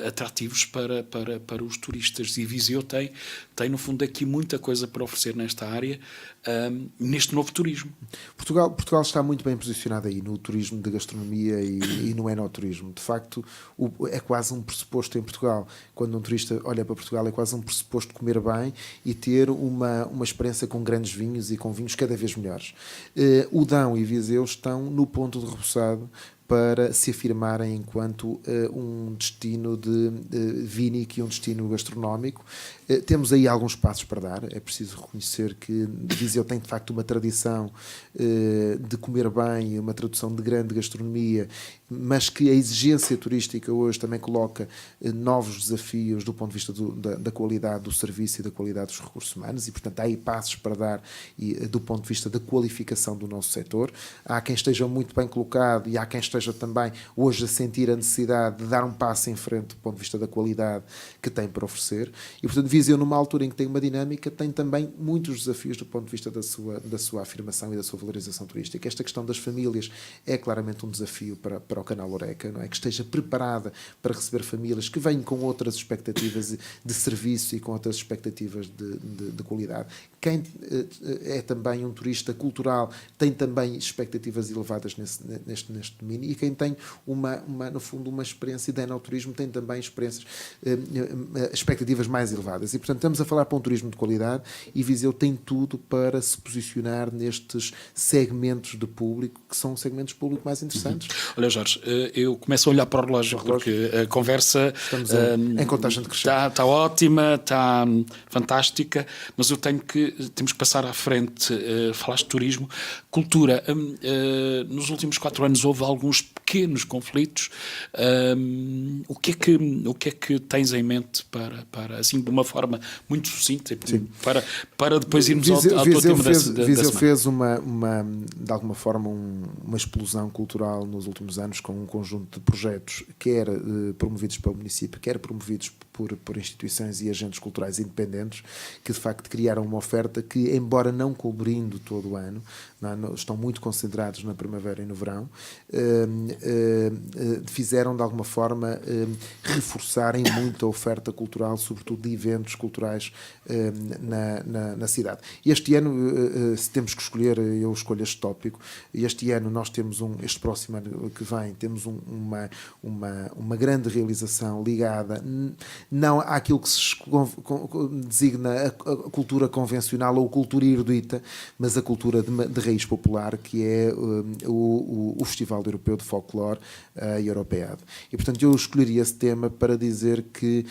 atrativos para os turistas, e Viseu tem no fundo aqui muita coisa para oferecer nesta área, neste novo turismo. Portugal está muito bem posicionado aí no turismo de gastronomia e no enoturismo. De facto, é quase um pressuposto em Portugal. Quando um turista olha para Portugal, é quase um pressuposto comer bem e ter uma experiência com grandes vinhos e com vinhos cada vez melhores. O Dão e Viseu estão no ponto de repousado para se afirmarem enquanto um destino de vínico e um destino gastronómico. Temos aí alguns passos para dar. É preciso reconhecer que Viseu tem de facto uma tradição de comer bem, uma tradução de grande gastronomia, mas que a exigência turística hoje também coloca novos desafios do ponto de vista da qualidade do serviço e da qualidade dos recursos humanos, e portanto há aí passos para dar do ponto de vista da qualificação do nosso setor. Há quem esteja muito bem colocado e há quem esteja também hoje a sentir a necessidade de dar um passo em frente do ponto de vista da qualidade que tem para oferecer, e portanto Viseu, numa altura em que tem uma dinâmica, tem também muitos desafios do ponto de vista da sua afirmação e da sua valorização turística. Esta questão das famílias é claramente um desafio para o Canal Horeca, não é? Que esteja preparada para receber famílias que venham com outras expectativas de serviço e com outras expectativas de qualidade. Quem é também um turista cultural tem também expectativas elevadas neste domínio, quem tem no fundo, uma experiência de enoturismo tem também experiências, expectativas mais elevadas. E, portanto, estamos a falar para um turismo de qualidade e Viseu tem tudo para se posicionar nestes segmentos de público, que são segmentos de público mais interessantes. Olha, Jorge, eu começo a olhar para o relógio porque a conversa em contagem de crescer. Está ótima, está fantástica, mas temos que passar à frente. Falaste de turismo, cultura. Nos últimos 4 anos houve alguns pequenos conflitos. O que é que tens em mente para assim, de uma forma muito sucinta, para depois irmos ao teu tema da semana? Viseu fez de alguma forma uma explosão cultural nos últimos anos com um conjunto de projetos, quer promovidos pelo município, quer promovidos por instituições e agentes culturais independentes, que de facto criaram uma oferta que, embora não cobrindo todo o ano, estão muito concentrados na primavera e no verão, fizeram de alguma forma reforçarem muito a oferta cultural, sobretudo de eventos culturais na cidade. Este ano, se temos que escolher, eu escolho este tópico. Este ano nós temos este próximo ano que vem, temos uma grande realização ligada não àquilo que se designa a cultura convencional ou cultura erudita, mas a cultura de raiz popular, que é o Festival Europeu de Folclore e Europeado. E, portanto, eu escolheria esse tema para dizer que,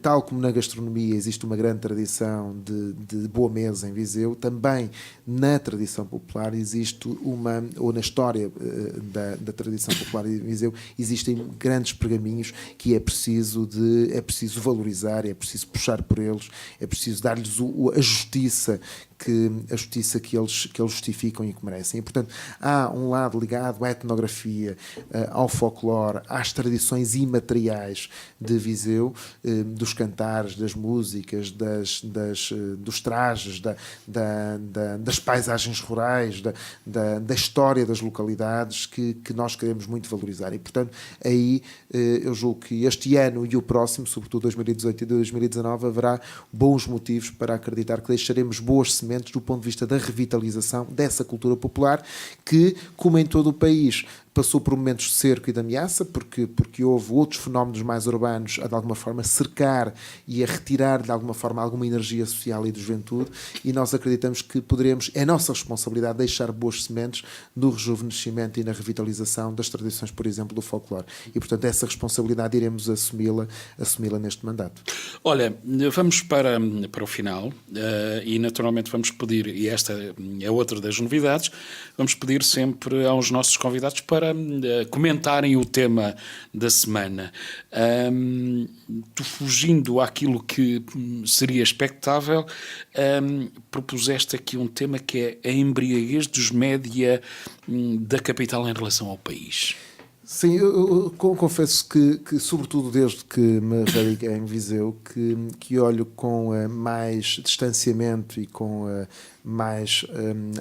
tal como na gastronomia existe uma grande tradição de boa mesa em Viseu, também na tradição popular existe ou na história da tradição popular em Viseu, existem grandes pergaminhos que é preciso valorizar, é preciso puxar por eles, é preciso dar-lhes a justiça que eles justificam e que merecem. E, portanto, há um lado ligado à etnografia, ao folclore, às tradições imateriais de Viseu, dos cantares, das músicas, dos trajes, das paisagens rurais, da história das localidades que nós queremos muito valorizar. E, portanto, aí eu julgo que este ano e o próximo, sobretudo 2018 e 2019, haverá bons motivos para acreditar que deixaremos boas sementes do ponto de vista da revitalização dessa cultura popular que, como em todo o país, passou por momentos de cerco e de ameaça, porque houve outros fenómenos mais urbanos a, de alguma forma, cercar e a retirar, de alguma forma, alguma energia social e de juventude, e nós acreditamos que poderemos, é nossa responsabilidade, deixar boas sementes no rejuvenescimento e na revitalização das tradições, por exemplo, do folclore. E, portanto, essa responsabilidade iremos assumi-la neste mandato. Olha, vamos para o final e, naturalmente, vamos pedir, e esta é outra das novidades, vamos pedir sempre aos nossos convidados para comentarem o tema da semana. Tu, fugindo àquilo que seria expectável, propuseste aqui um tema que é a embriaguez dos média da capital em relação ao país. Sim, eu confesso que sobretudo desde que me radiquei em Viseu, que olho com mais distanciamento e com mais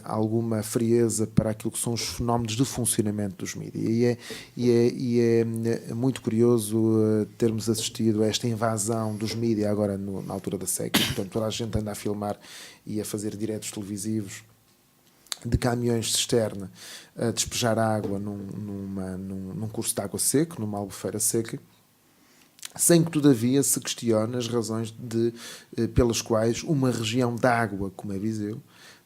alguma frieza para aquilo que são os fenómenos de funcionamento dos mídias. E é muito curioso termos assistido a esta invasão dos mídias agora na altura da seca. Portanto, toda a gente anda a filmar e a fazer diretos televisivos de caminhões de cisterna a despejar água num curso de água seco, numa albufeira seca, sem que, todavia, se questione as razões pelas quais uma região de água, como é Viseu,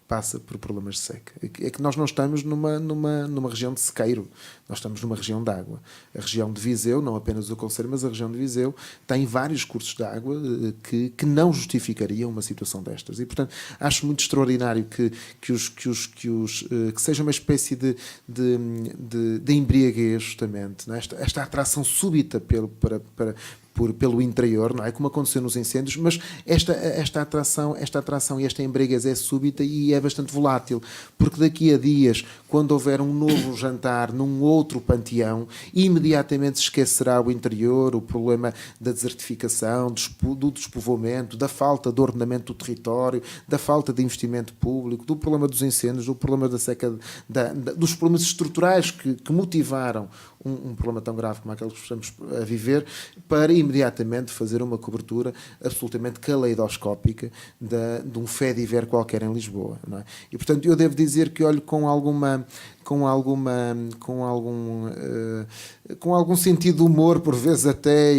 passa por problemas de seca. É que nós não estamos numa região de sequeiro, nós estamos numa região de água. A região de Viseu, não apenas o concelho, mas a região de Viseu, tem vários cursos de água que não justificariam uma situação destas. E, portanto, acho muito extraordinário que seja uma espécie de embriaguez, justamente, não é? Esta atração súbita pelo interior, não é? Como aconteceu nos incêndios, mas esta atração e esta embriaguez é súbita e é bastante volátil, porque daqui a dias, quando houver um novo jantar num outro panteão, imediatamente se esquecerá o interior, o problema da desertificação, do despovoamento, da falta de ordenamento do território, da falta de investimento público, do problema dos incêndios, do problema da seca, dos problemas estruturais que motivaram um problema tão grave como aquele que estamos a viver, para imediatamente fazer uma cobertura absolutamente caleidoscópica de um fait divers qualquer em Lisboa, não é? E, portanto, eu devo dizer que olho com com algum sentido de humor, por vezes até,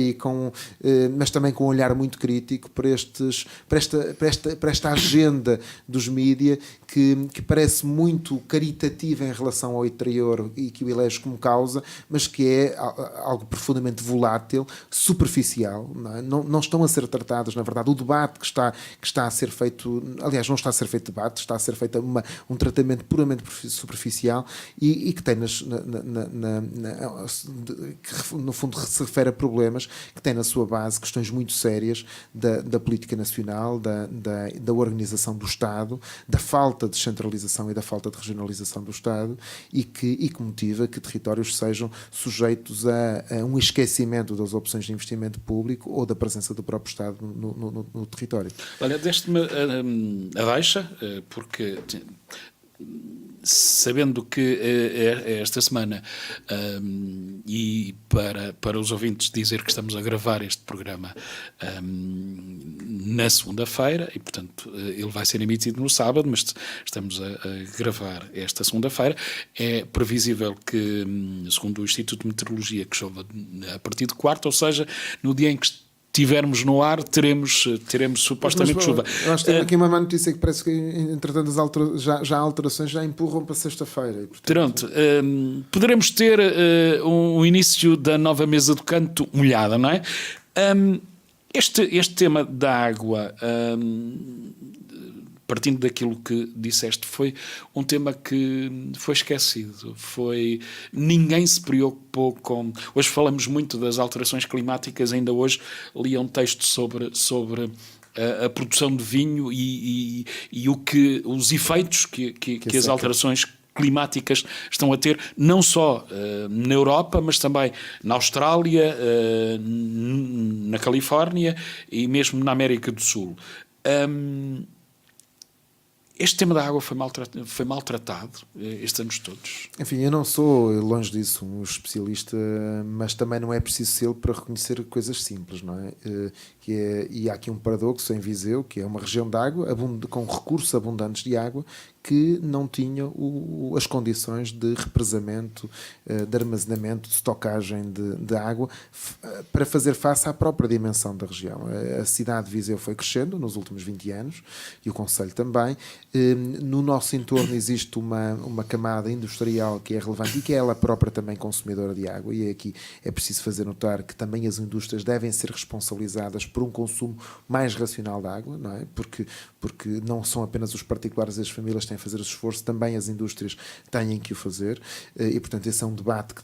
mas também com um olhar muito crítico para esta agenda dos mídia que parece muito caritativa em relação ao interior e que o elege como causa, mas que é algo profundamente volátil, superficial. Não estão a ser tratados, na verdade, o debate que está a ser feito, aliás, não está a ser feito debate, está a ser feito um tratamento puramente superficial e que tem que no fundo se refere a problemas que têm na sua base questões muito sérias da política nacional, da organização do Estado, da falta de descentralização e da falta de regionalização do Estado e que motiva que territórios sejam sujeitos a um esquecimento das opções de investimento público ou da presença do próprio Estado no território. Olha, deste-me a baixa, porque sabendo que esta semana, e para os ouvintes dizer que estamos a gravar este programa na segunda-feira, e portanto ele vai ser emitido no sábado, mas estamos a gravar esta segunda-feira, é previsível que, segundo o Instituto de Meteorologia, que chova a partir de quarta, ou seja, no dia em que estivermos no ar, teremos supostamente chuva. Nós temos aqui uma má notícia que parece que, entretanto, já há alterações, já empurram para sexta-feira. Pronto, poderemos ter um início da nova mesa do canto molhada, não é? Este tema da água, partindo daquilo que disseste, foi um tema que foi esquecido. Ninguém se preocupou com... Hoje falamos muito das alterações climáticas, ainda hoje li um texto sobre a produção de vinho e os efeitos que as alterações climáticas estão a ter, não só na Europa, mas também na Austrália, na Califórnia e mesmo na América do Sul. Este tema da água foi maltratado estes anos todos. Enfim, eu não sou, longe disso, um especialista, mas também não é preciso ser para reconhecer coisas simples, não é? E há aqui um paradoxo em Viseu, que é uma região de água, com recursos abundantes de água, que não tinha as condições de represamento, de armazenamento, de estocagem de água para fazer face à própria dimensão da região. A cidade de Viseu foi crescendo nos últimos 20 anos e o concelho também. No nosso entorno existe uma camada industrial que é relevante e que é ela própria também consumidora de água, e aqui é preciso fazer notar que também as indústrias devem ser responsabilizadas por um consumo mais racional de água, não é? Porque não são apenas os particulares e as famílias que têm a fazer esse esforço, também as indústrias têm que o fazer, e portanto esse é um debate que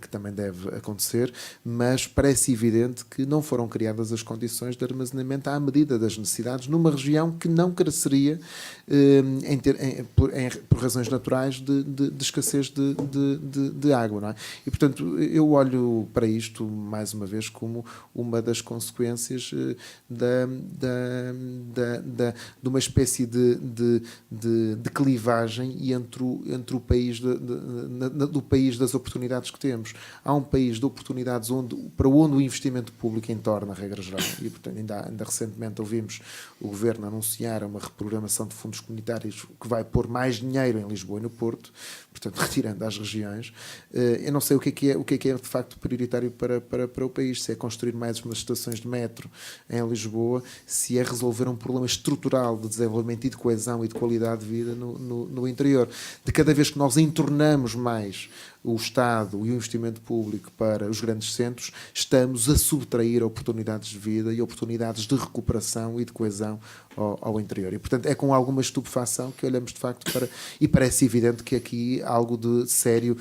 também deve acontecer, mas parece evidente que não foram criadas as condições de armazenamento à medida das necessidades numa região que não careceria por razões naturais de escassez de água, não é? E portanto eu olho para isto mais uma vez como uma das consequências de uma espécie de clivagem entre o país do país das oportunidades que temos. Há um país de oportunidades para onde o investimento público entorna a regra geral, e portanto ainda recentemente ouvimos o Governo anunciar uma reprogramação de fundos comunitários que vai pôr mais dinheiro em Lisboa e no Porto, portanto retirando às regiões. Eu não sei o que é de facto prioritário para o país, se é construir mais umas estações de metro em Lisboa, se é resolver um problema estrutural de desenvolvimento e de coesão e de qualidade de vida no interior. De cada vez que nós entornamos mais o Estado e o investimento público para os grandes centros, estamos a subtrair oportunidades de vida e oportunidades de recuperação e de coesão ao interior. E, portanto, é com alguma estupefação que olhamos, de facto, e parece evidente que aqui algo de sério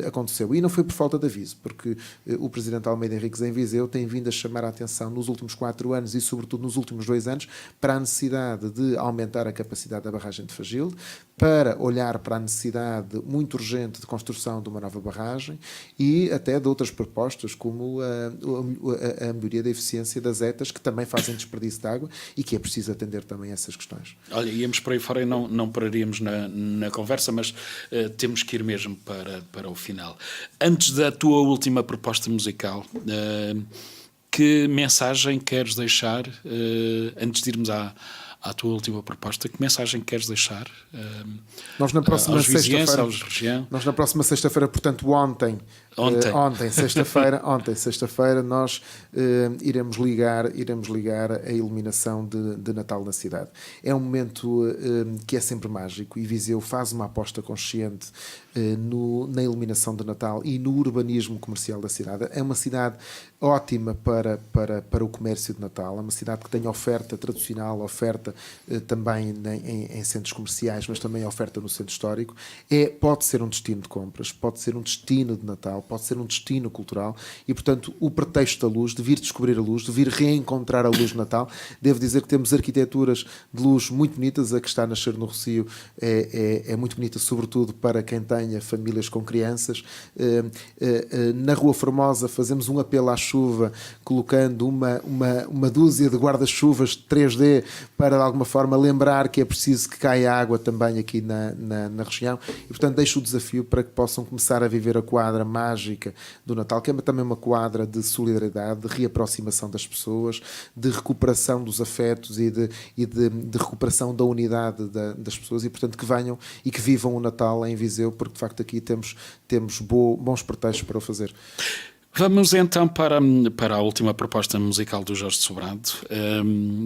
aconteceu. E não foi por falta de aviso, porque o Presidente Almeida Henriques em Viseu tem vindo a chamar a atenção nos últimos 4 anos e, sobretudo, nos últimos 2 anos, para a necessidade de aumentar a capacidade da barragem de Fagilde, para olhar para a necessidade muito urgente de construção de uma nova barragem e até de outras propostas, como a melhoria da eficiência das ETAs, que também fazem desperdício de água e que é preciso atender também a essas questões. Olha, íamos por aí fora e não pararíamos na conversa, mas temos que ir mesmo para o final. Antes da tua última proposta musical, que mensagem queres deixar antes de irmos à tua última proposta, que mensagem queres deixar Nós na próxima aos vizinhenses, sexta-feira, aos região? nós na próxima sexta-feira, portanto ontem, sexta-feira, nós iremos ligar a iluminação de Natal na cidade. É um momento que é sempre mágico, e Viseu faz uma aposta consciente na iluminação de Natal e no urbanismo comercial da cidade. É uma cidade ótima para o comércio de Natal, é uma cidade que tem oferta tradicional, oferta também em centros comerciais, mas também oferta no centro histórico. Pode ser um destino de compras, pode ser um destino de Natal, pode ser um destino cultural, e portanto o pretexto da luz, de vir descobrir a luz, de vir reencontrar a luz de Natal. Devo dizer que temos arquiteturas de luz muito bonitas. A que está a nascer no Rossio é muito bonita, sobretudo para quem tenha famílias com crianças. Na Rua Formosa fazemos um apelo à chuva, colocando uma dúzia de guarda-chuvas 3D para de alguma forma lembrar que é preciso que caia água também aqui na região, e portanto deixo o desafio para que possam começar a viver a quadra mágica do Natal, que é também uma quadra de solidariedade, de reaproximação das pessoas, de recuperação dos afetos e de recuperação da unidade das pessoas, e portanto que venham e que vivam o Natal em Viseu, porque de facto aqui temos bons pretextos para o fazer. Vamos então para a última proposta musical do Jorge Sobrado,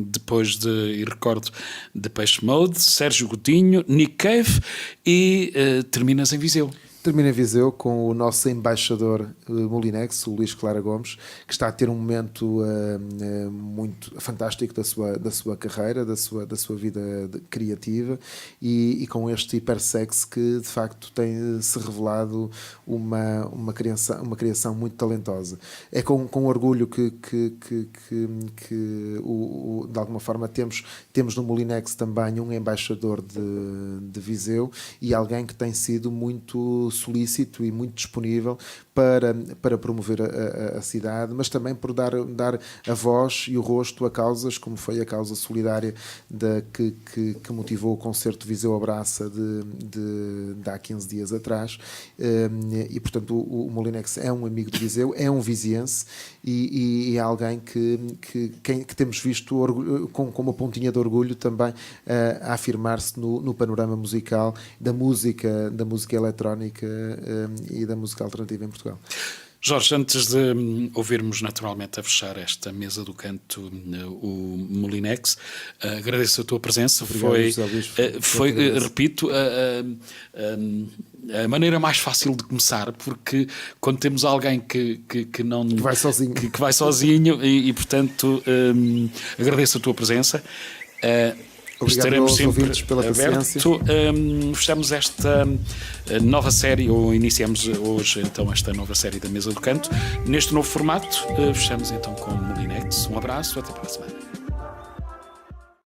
depois e recordo, de Peixe Mode, Sérgio Godinho, Nick Cave, e terminas em Viseu. Termina em Viseu com o nosso embaixador Molinex, o Luís Clara Gomes, que está a ter um momento muito fantástico da sua carreira, da sua vida criativa, e com este hipersex que de facto tem se revelado uma criação muito talentosa. É com orgulho que de alguma forma temos no Molinex também um embaixador de Viseu, e alguém que tem sido muito solícito e muito disponível para promover a cidade, mas também por dar a voz e o rosto a causas como foi a causa solidária que motivou o concerto Viseu Abraça de há 15 dias atrás. E portanto o Molinex é um amigo de Viseu, é um viziense, e é alguém que temos visto com uma pontinha de orgulho também a afirmar-se no panorama musical da música eletrónica e da música alternativa em Portugal. Jorge, antes de ouvirmos naturalmente a fechar esta mesa do canto o Molinex, agradeço a tua presença. Obrigado, foi repito, a maneira mais fácil de começar, porque quando temos alguém que vai sozinho, e portanto agradeço a tua presença. Obrigado Estaremos aos sempre ouvintes pela paciência. Fechamos esta nova série, ou iniciamos hoje então esta nova série da Mesa do Canto, neste novo formato. Fechamos então com o Molinex. Um abraço, até para a semana.